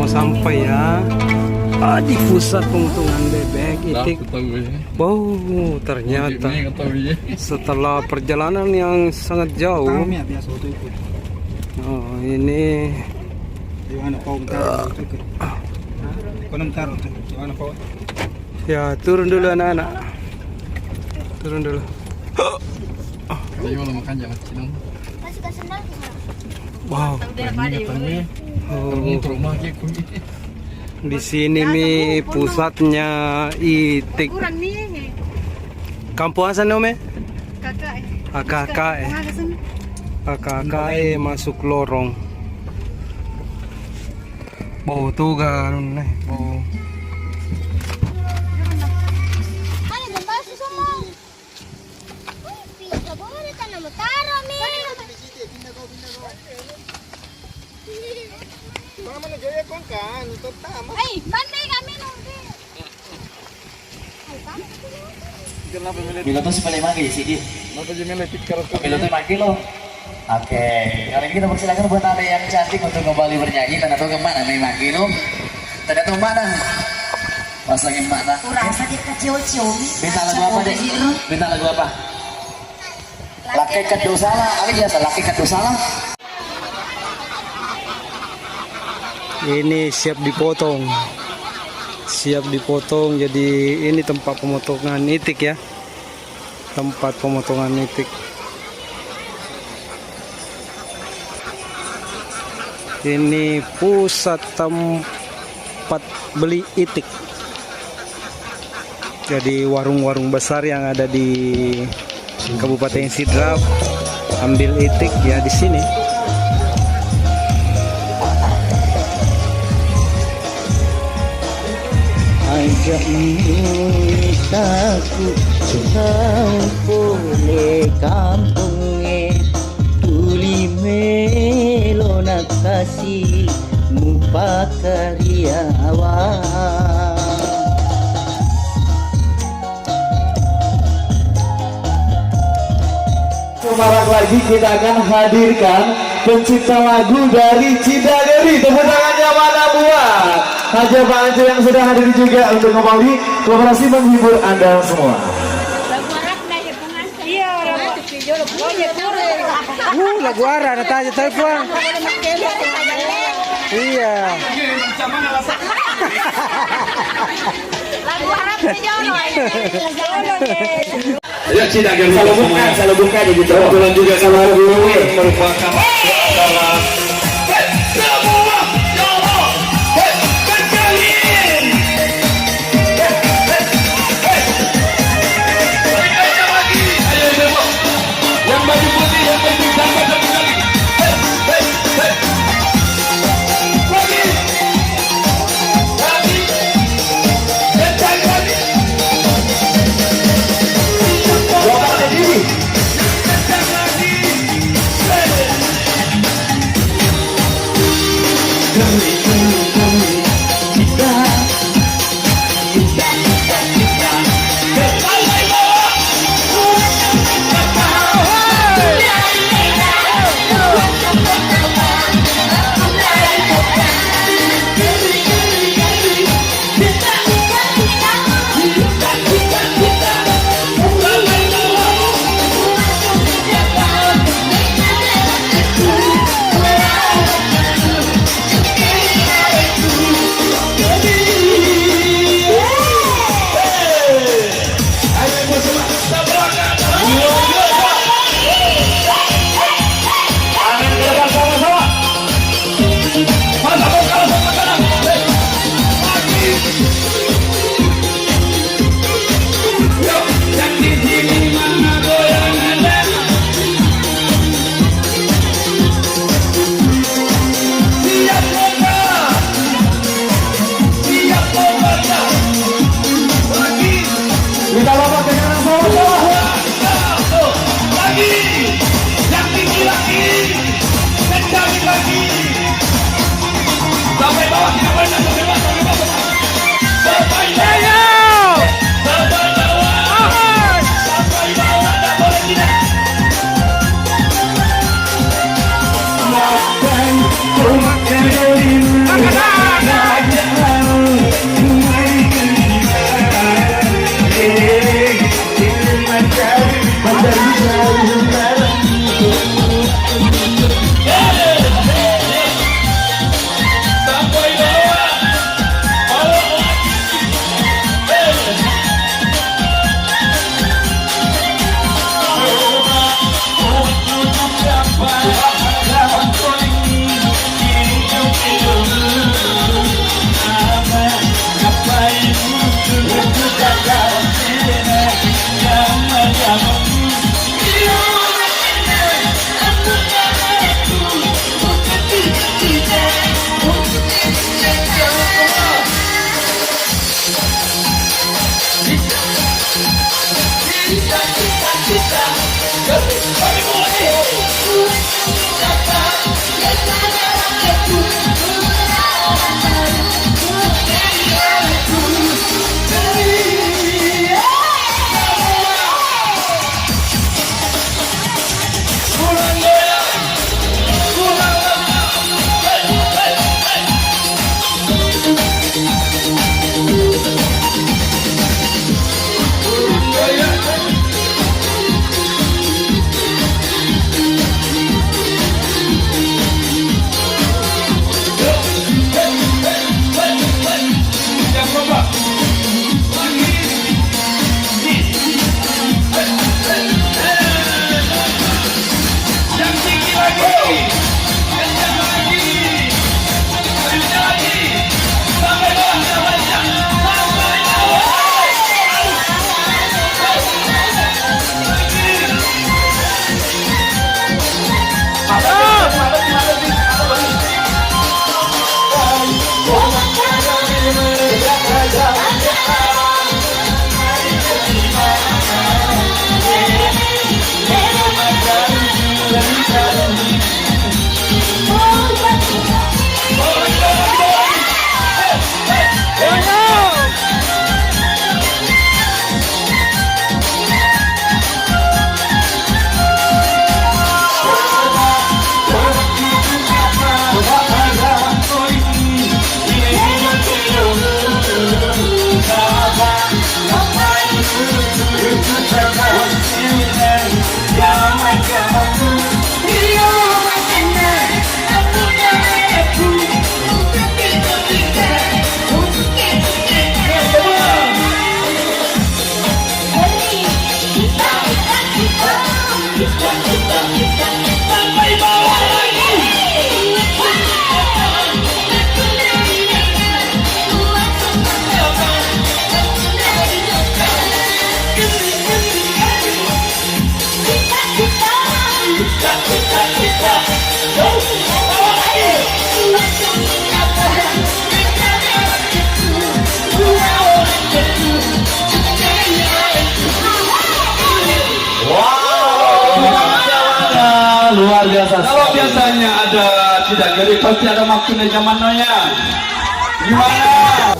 mau sampai ya. Di pusat pemotongan bebek itik. Wow, ternyata setelah perjalanan yang sangat jauh. Oh, ini ya, turun dulu anak-anak. Turun dulu. Wow. Di sini nih pusatnya itik. Kampung asal nome? KKE. KKE masuk lorong. Bau tuh kan, bau. Piloto sepele mangga di sini. Piloto mangga lo. Oke, kali ini kita persilakan buat anda yang cantik untuk kembali bernyanyi. Tanda tahu kemana nih mangga lo? Tanda tahu mana? Pas lagi mana? Kurang sakit kecil-kecil. Minta lagu apa deh? Minta lagu apa? Laki kedosala, apa biasa laki kedosala? Ini siap dipotong. Siap dipotong, jadi ini tempat pemotongan itik ya. Tempat pemotongan itik. Ini pusat tempat beli itik. Jadi warung-warung besar yang ada di Kabupaten Sidrap ambil itik ya di sini. Ajak mintaku sampole kampunge tuli melo nakasi mupakariawan. Semarak lagi kita akan hadirkan pencipta lagu dari Cidaderi. Tepuk tangannya mana buat Haja Pak Anjo yang sudah hadir juga untuk kembali kolaborasi menghibur Anda semua. Lagu Ara, ada tanya telepon. Iya. Lagu Arab Jono. Ya Cidager salah buka jadi kebetulan juga sama gue merupakan dalam semua Jono berkeliling. Yang baju putih yang penting sampai satu kali. Luar biasa. Kalau biasanya ada tidak jadi pasti ada maksudnya zaman noya. Gimana?